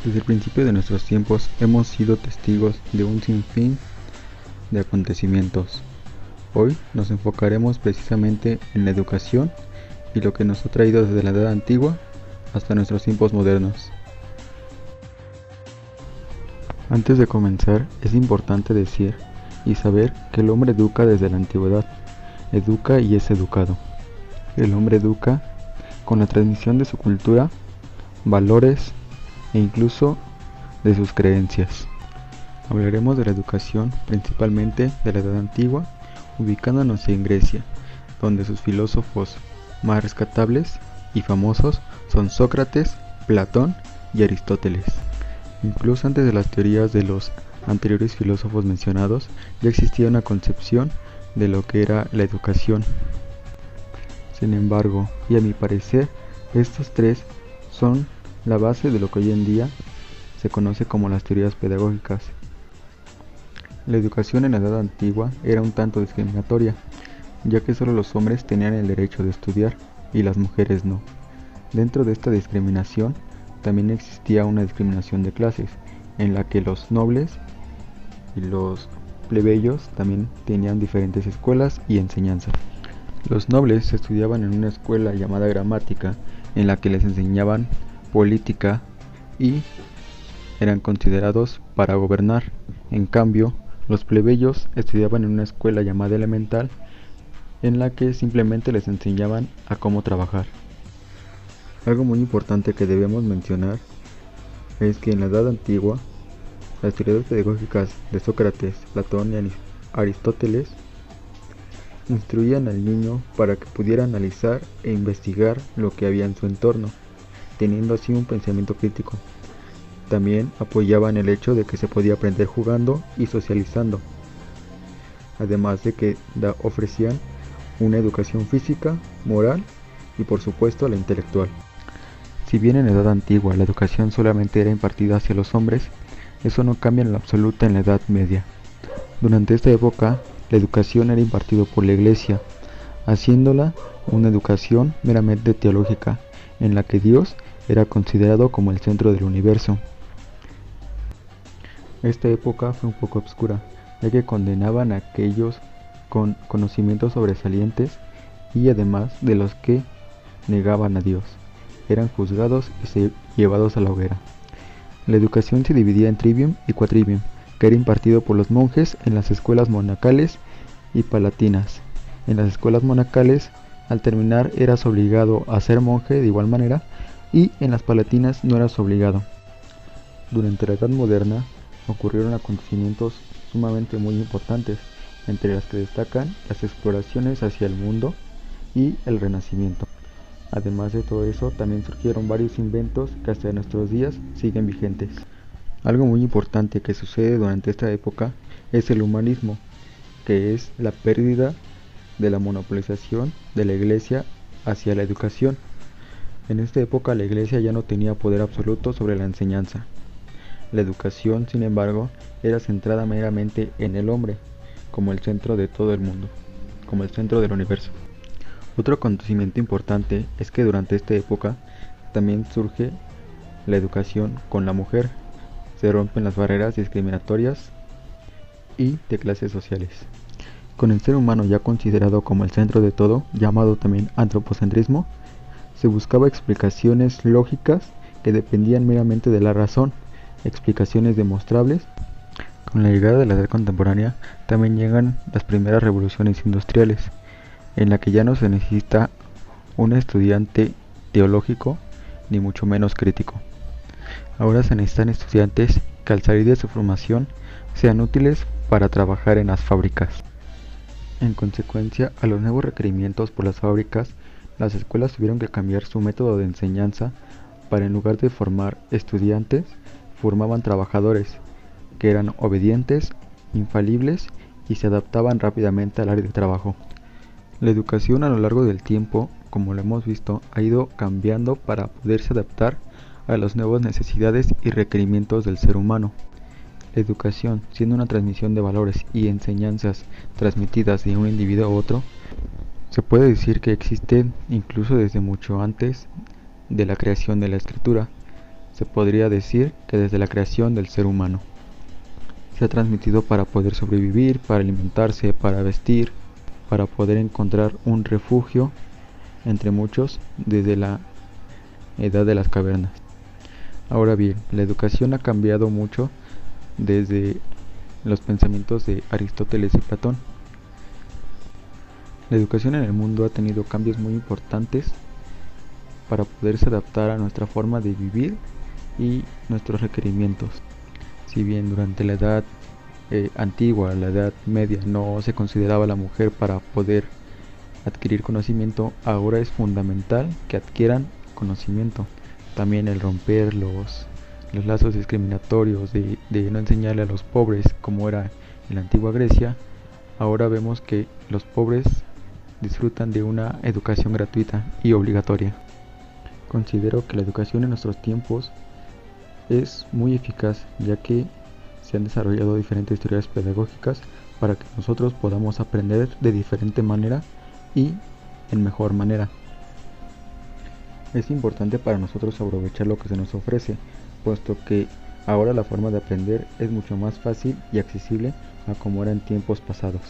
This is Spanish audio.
Desde el principio de nuestros tiempos hemos sido testigos de un sinfín de acontecimientos. Hoy nos enfocaremos precisamente en la educación y lo que nos ha traído desde la Edad Antigua hasta nuestros tiempos modernos. Antes de comenzar, es importante decir y saber que el hombre educa desde la antigüedad, educa y es educado. El hombre educa con la transmisión de su cultura, valores e incluso de sus creencias. Hablaremos de la educación principalmente de la Edad Antigua, ubicándonos en Grecia, donde sus filósofos más rescatables y famosos son Sócrates, Platón y Aristóteles. Incluso antes de las teorías de los anteriores filósofos mencionados, ya existía una concepción de lo que era la educación. Sin embargo, y a mi parecer, estos tres son la base de lo que hoy en día se conoce como las teorías pedagógicas. La educación en la Edad Antigua era un tanto discriminatoria, ya que solo los hombres tenían el derecho de estudiar y las mujeres no. Dentro de esta discriminación también existía una discriminación de clases, en la que los nobles y los plebeyos también tenían diferentes escuelas y enseñanzas. Los nobles estudiaban en una escuela llamada gramática, en la que les enseñaban política y eran considerados para gobernar. En cambio, los plebeyos estudiaban en una escuela llamada elemental, en la que simplemente les enseñaban a cómo trabajar. Algo muy importante que debemos mencionar es que en la Edad Antigua, las teorías pedagógicas de Sócrates, Platón y Aristóteles instruían al niño para que pudiera analizar e investigar lo que había en su entorno, teniendo así un pensamiento crítico. También apoyaban el hecho de que se podía aprender jugando y socializando, además de que ofrecían una educación física, moral y por supuesto la intelectual. Si bien en la Edad Antigua la educación solamente era impartida hacia los hombres, eso no cambia en lo absoluto en la Edad Media. Durante esta época, la educación era impartida por la Iglesia, haciéndola una educación meramente teológica, en la que Dios era considerado como el centro del universo. Esta época fue un poco oscura, ya que condenaban a aquellos con conocimientos sobresalientes y además de los que negaban a Dios. Eran juzgados y llevados a la hoguera. La educación se dividía en trivium y quadrivium, que era impartido por los monjes en las escuelas monacales y palatinas. En las escuelas monacales, al terminar eras obligado a ser monje de igual manera, y en las palatinas no eras obligado. Durante la Edad Moderna ocurrieron acontecimientos sumamente muy importantes, entre las que destacan las exploraciones hacia el mundo y el Renacimiento. Además de todo eso, también surgieron varios inventos que hasta nuestros días siguen vigentes. Algo muy importante que sucede durante esta época es el humanismo, que es la pérdida de la monopolización de la Iglesia hacia la educación. En esta época la Iglesia ya no tenía poder absoluto sobre la enseñanza. La educación, sin embargo, era centrada meramente en el hombre, como el centro de todo el mundo, como el centro del universo. Otro acontecimiento importante es que durante esta época también surge la educación con la mujer. Se rompen las barreras discriminatorias y de clases sociales. Con el ser humano ya considerado como el centro de todo, llamado también antropocentrismo, se buscaba explicaciones lógicas que dependían meramente de la razón, explicaciones demostrables. Con la llegada de la edad contemporánea también llegan las primeras revoluciones industriales, en la que ya no se necesita un estudiante teológico ni mucho menos crítico. Ahora se necesitan estudiantes que al salir de su formación sean útiles para trabajar en las fábricas. En consecuencia, a los nuevos requerimientos por las fábricas, las escuelas tuvieron que cambiar su método de enseñanza para, en lugar de formar estudiantes, formaban trabajadores que eran obedientes, infalibles y se adaptaban rápidamente al área de trabajo. La educación a lo largo del tiempo, como lo hemos visto, ha ido cambiando para poderse adaptar a las nuevas necesidades y requerimientos del ser humano. La educación, siendo una transmisión de valores y enseñanzas transmitidas de un individuo a otro, se puede decir que existe incluso desde mucho antes de la creación de la escritura, se podría decir que desde la creación del ser humano. Se ha transmitido para poder sobrevivir, para alimentarse, para vestir, para poder encontrar un refugio, entre muchos, desde la edad de las cavernas. Ahora bien, la educación ha cambiado mucho desde los pensamientos de Aristóteles y Platón. La educación en el mundo ha tenido cambios muy importantes para poderse adaptar a nuestra forma de vivir y nuestros requerimientos. Si bien durante la edad antigua, la edad media, no se consideraba a la mujer para poder adquirir conocimiento, ahora es fundamental que adquieran conocimiento. También el romper los lazos discriminatorios de no enseñarle a los pobres como era en la antigua Grecia. Ahora vemos que los pobres disfrutan de una educación gratuita y obligatoria. Considero que la educación en nuestros tiempos es muy eficaz, ya que se han desarrollado diferentes teorías pedagógicas para que nosotros podamos aprender de diferente manera y en mejor manera. Es importante para nosotros aprovechar lo que se nos ofrece, puesto que ahora la forma de aprender es mucho más fácil y accesible a como era en tiempos pasados.